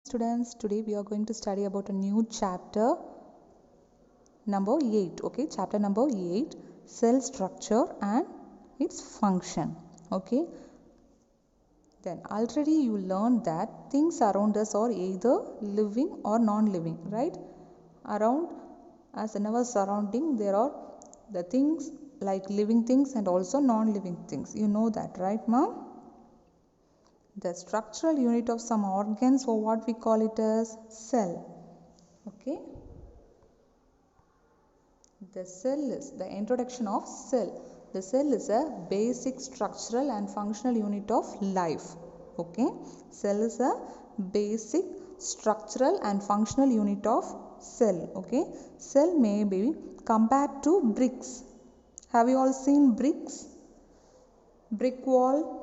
Students, today we are going to study about a new chapter number 8. Okay, chapter number 8, cell structure and its function. Okay, then already you learned that things around us are either living or non-living, right? Around us in our surrounding there are the things like living things and also non-living things. You know that, right, ma'am? The structural unit of some organs, or what we call it as cell. Okay, the cell is the introduction of cell. The cell is a basic structural and functional unit of life. Okay, cell is a basic structural and functional unit of cell. Okay, cell may be compared to bricks. Have you all seen bricks? Brick wall.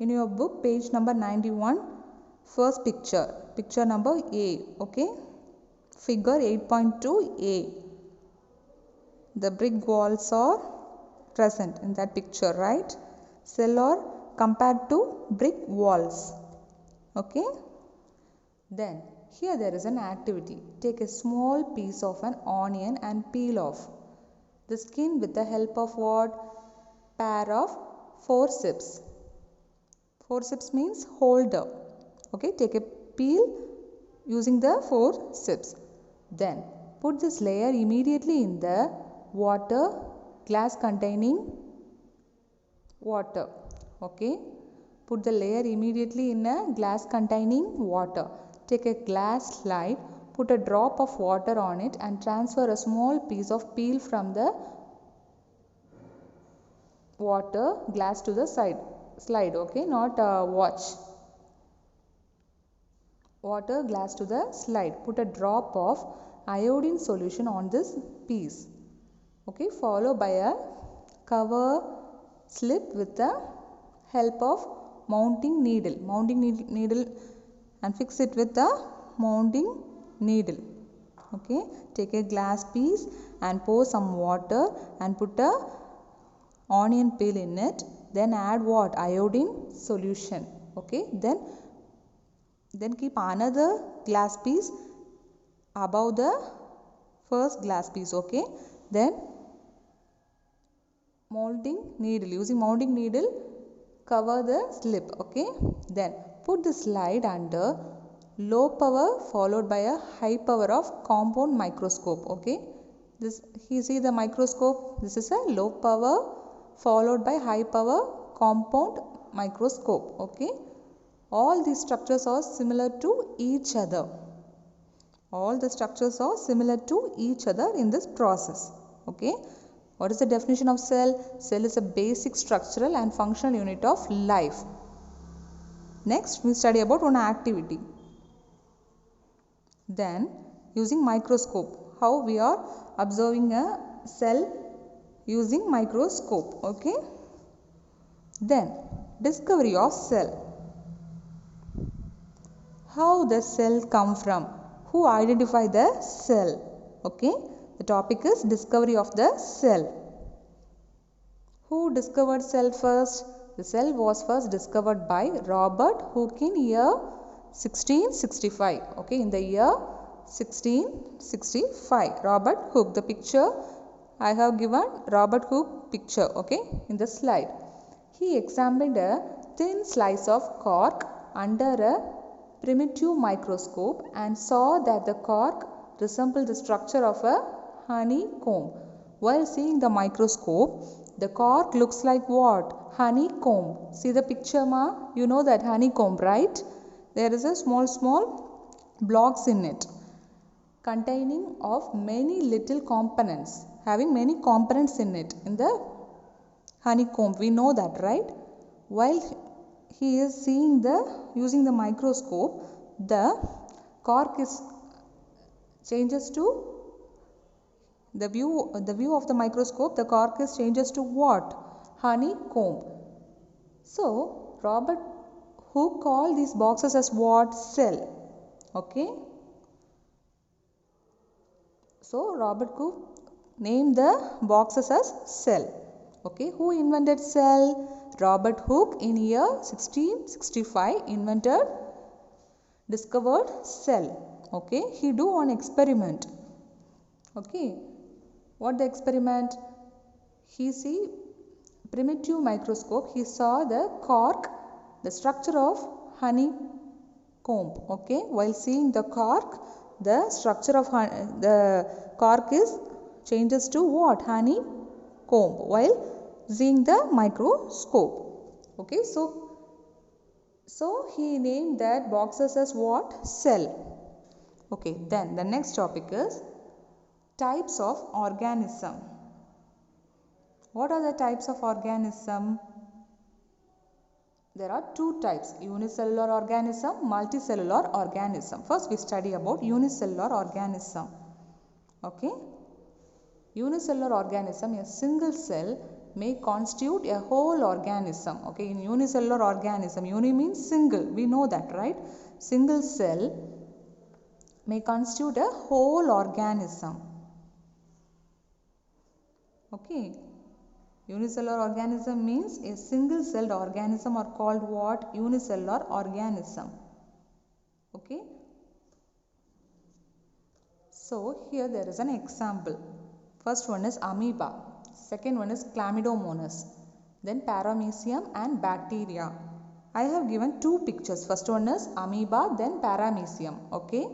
In your book, page number 91, first picture number A. Okay, figure 8.2A. The brick walls are present in that picture, right? Cell are compared to brick walls. Okay, then here there is an activity. Take a small piece of an onion and peel off the skin with the help of what? Pair of forceps. Forceps means holder. Okay, take a peel using the forceps. Then put this layer immediately in the glass containing water. Okay, put the layer immediately in a glass containing water. Take a glass slide, put a drop of water on it and transfer a small piece of peel from the water glass to the slide. Okay, not watch. Water glass to the slide. Put a drop of iodine solution on this piece. Okay, follow by a cover slip with the help of mounting needle and fix it with the mounting needle. Okay, take a glass piece and pour some water and put a onion peel in it. Then add what? Iodine solution. Okay, then keep another glass piece above the first glass piece. Okay, then using molding needle cover the slip. Okay, then put the slide under low power followed by a high power of compound microscope. Okay, this you see the microscope, this is a low power followed by high power compound microscope. Okay, all these structures are similar to each other. All the structures are similar to each other in this process. Okay, what is the definition of cell? Cell is a basic structural and functional unit of life. Next, we study about one activity. Then, using microscope, how we are observing a cell using microscope. Okay, then discovery of cell. How the cell come from? Who identify the cell? Okay, the topic is discovery of the cell. Who discovered cell first? The cell was first discovered by Robert Hooke in year 1665. Okay, in the year 1665. Robert Hooke. The picture I have given Robert Hooke picture. Okay, in the slide. He examined a thin slice of cork under a primitive microscope and saw that the cork resembled the structure of a honeycomb. While seeing the microscope, the cork looks like what? Honeycomb. See the picture, ma? You know that honeycomb, right? There is a small blocks in it containing of many little components, having many components in it, in the honeycomb. We know that, right? While he is seeing using the microscope, the cork is changes to the view of the microscope, the cork is changes to what? Honeycomb. So Robert Hooke called these boxes as what? Cell. Okay. So Robert Hooke named the boxes as cell. Okay. Who invented cell? Robert Hooke in year 1665 discovered cell. Okay. He do one experiment. Okay. What the experiment? He see primitive microscope. He saw the cork, the structure of honeycomb. Okay. While seeing the cork, the structure of the cork is changes to what? Honeycomb. While seeing the microscope. Okay. So he named that boxes as what? Cell. Okay. Then the next topic is types of organism. What are the types of organism? There are two types, unicellular organism, multicellular organism. First we study about unicellular organism. Okay. Unicellular organism, a single cell may constitute a whole organism. Okay. In unicellular organism, uni means single. We know that, right? Single cell may constitute a whole organism. Okay. Unicellular organism means a single celled organism are called what? Unicellular organism. Okay. So here there is an example. First one is amoeba. Second one is chlamydomonas. Then paramecium and bacteria. I have given two pictures. First one is amoeba, then paramecium. Okay.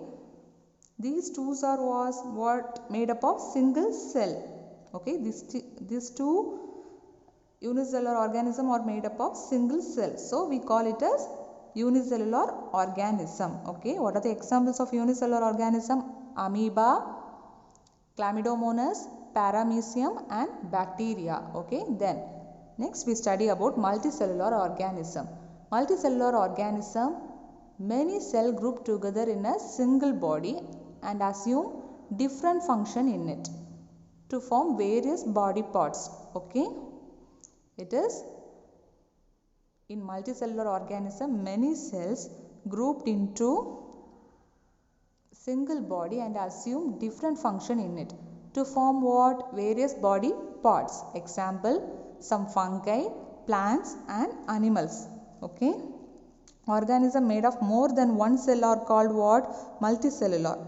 These two are what made up of single cell. Okay, these two unicellular organism are made up of single cell. So we call it as unicellular organism. Okay, what are the examples of unicellular organism? Amoeba, chlamydomonas, paramecium and bacteria. Okay, then next we study about multicellular organism. Multicellular organism, many cells group together in a single body and assume different function in it to form various body parts. Okay. It is in multicellular organism, many cells grouped into single body and assume different function in it to form what? Various body parts. Example, some fungi, plants and animals. Okay. Organism made of more than one cell are called what? Multicellular.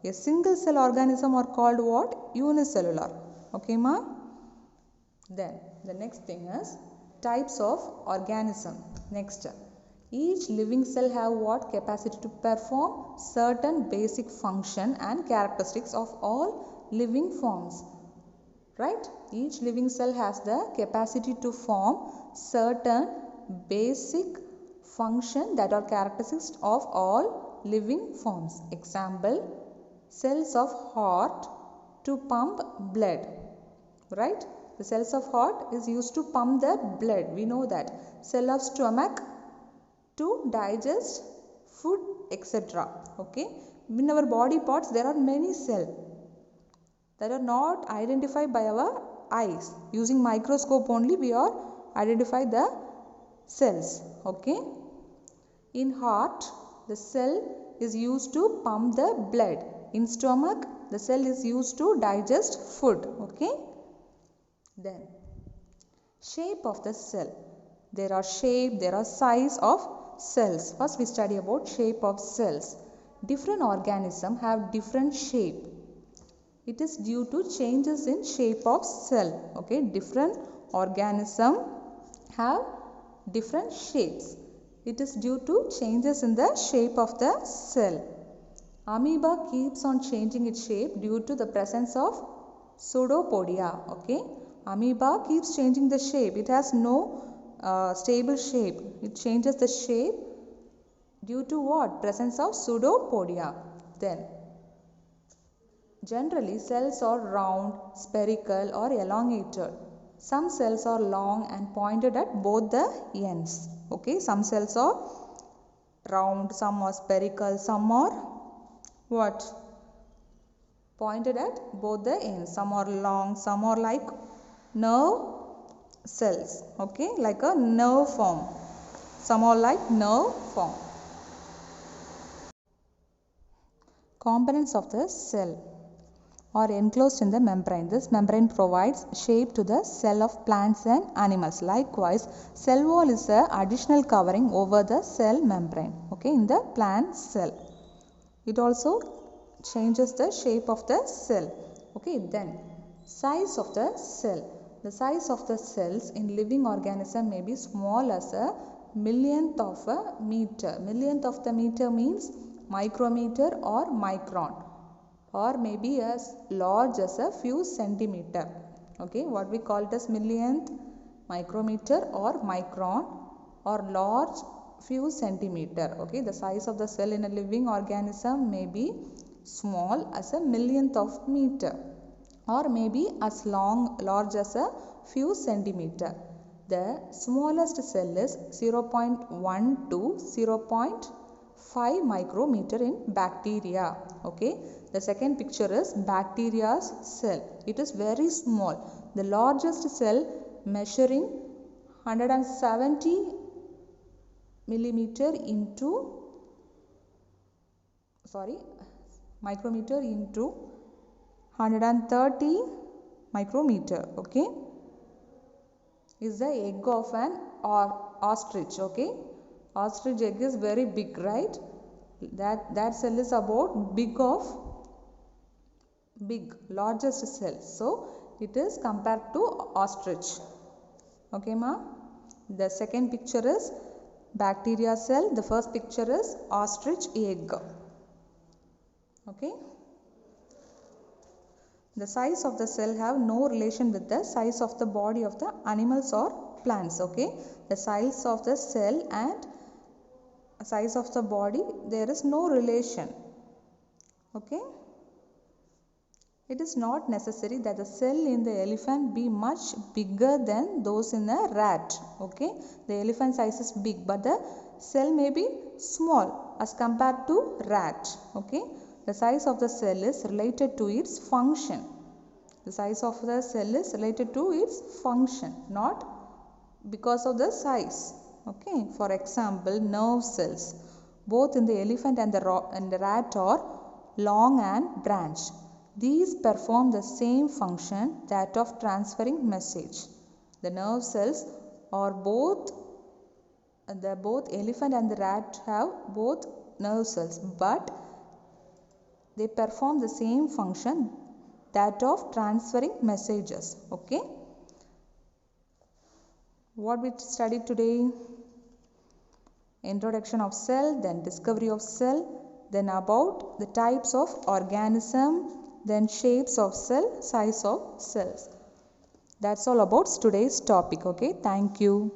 A single cell organism are called what? Unicellular. Okay, ma? Then the next thing is types of organism. Next, each living cell have what? Capacity to perform certain basic function and characteristics of all living forms. Right? Each living cell has the capacity to form certain basic function that are characteristics of all living forms. Example, cells of heart to pump blood. Right? The cells of heart is used to pump the blood. We know that. Cell of stomach to digest food, etc. Okay. In our body parts, there are many cells that are not identified by our eyes. Using microscope only, we are identify the cells. Okay. In heart, the cell is used to pump the blood. In stomach, the cell is used to digest food. Okay. Then, shape of the cell. There are shape, there are size of cells. First we study about shape of cells. Different organisms have different shape. It is due to changes in shape of cell. Okay, different organisms have different shapes. It is due to changes in the shape of the cell. Amoeba keeps on changing its shape due to the presence of pseudopodia. Okay. Amoeba keeps changing the shape. It has no stable shape. It changes the shape due to what? Presence of pseudopodia. Then, generally cells are round, spherical or elongated. Some cells are long and pointed at both the ends. Okay, some cells are round, some are spherical, some are what? Pointed at both the ends. Some are long, some are like nerve cells. Okay, like a nerve form. Some are like nerve form. Components of the cell are enclosed in the membrane. This membrane provides shape to the cell of plants and animals. Likewise, cell wall is an additional covering over the cell membrane. Okay, in the plant cell. It also changes the shape of the cell. Okay, then size of the cell. The size of the cells in living organism may be small as a millionth of a meter. Millionth of the meter means micrometer or micron, or maybe as large as a few centimeter. Okay, what we call it as millionth, micrometer or micron, or large few centimeter. Okay, the size of the cell in a living organism may be small as a millionth of meter, or maybe as large as a few centimeter. The smallest cell is 0.1 to 0.5 micrometer in bacteria. Okay, the second picture is bacteria's cell. It is very small. The largest cell measuring 170 micrometer into 130 micrometer. Okay, is the egg of an ostrich. Okay, ostrich egg is very big, right? That cell is about largest cell. So it is compared to ostrich. Okay, ma. The second picture is bacteria cell. The first picture is ostrich egg. Okay. The size of the cell have no relation with the size of the body of the animals or plants. Okay. The size of the cell and size of the body, there is no relation. Okay. It is not necessary that the cell in the elephant be much bigger than those in a rat. Okay. The elephant size is big, but the cell may be small as compared to rat. Okay. The size of the cell is related to its function. The size of the cell is related to its function, not because of the size. Okay. For example, nerve cells, both in the elephant and the rat, are long and branched. These perform the same function, that of transferring message. The nerve cells are both elephant and the rat have both nerve cells, but they perform the same function, that of transferring messages. Okay. What we studied today? Introduction of cell, then discovery of cell, then about the types of organism, then shapes of cell, size of cells. That's all about today's topic. Okay. Thank you.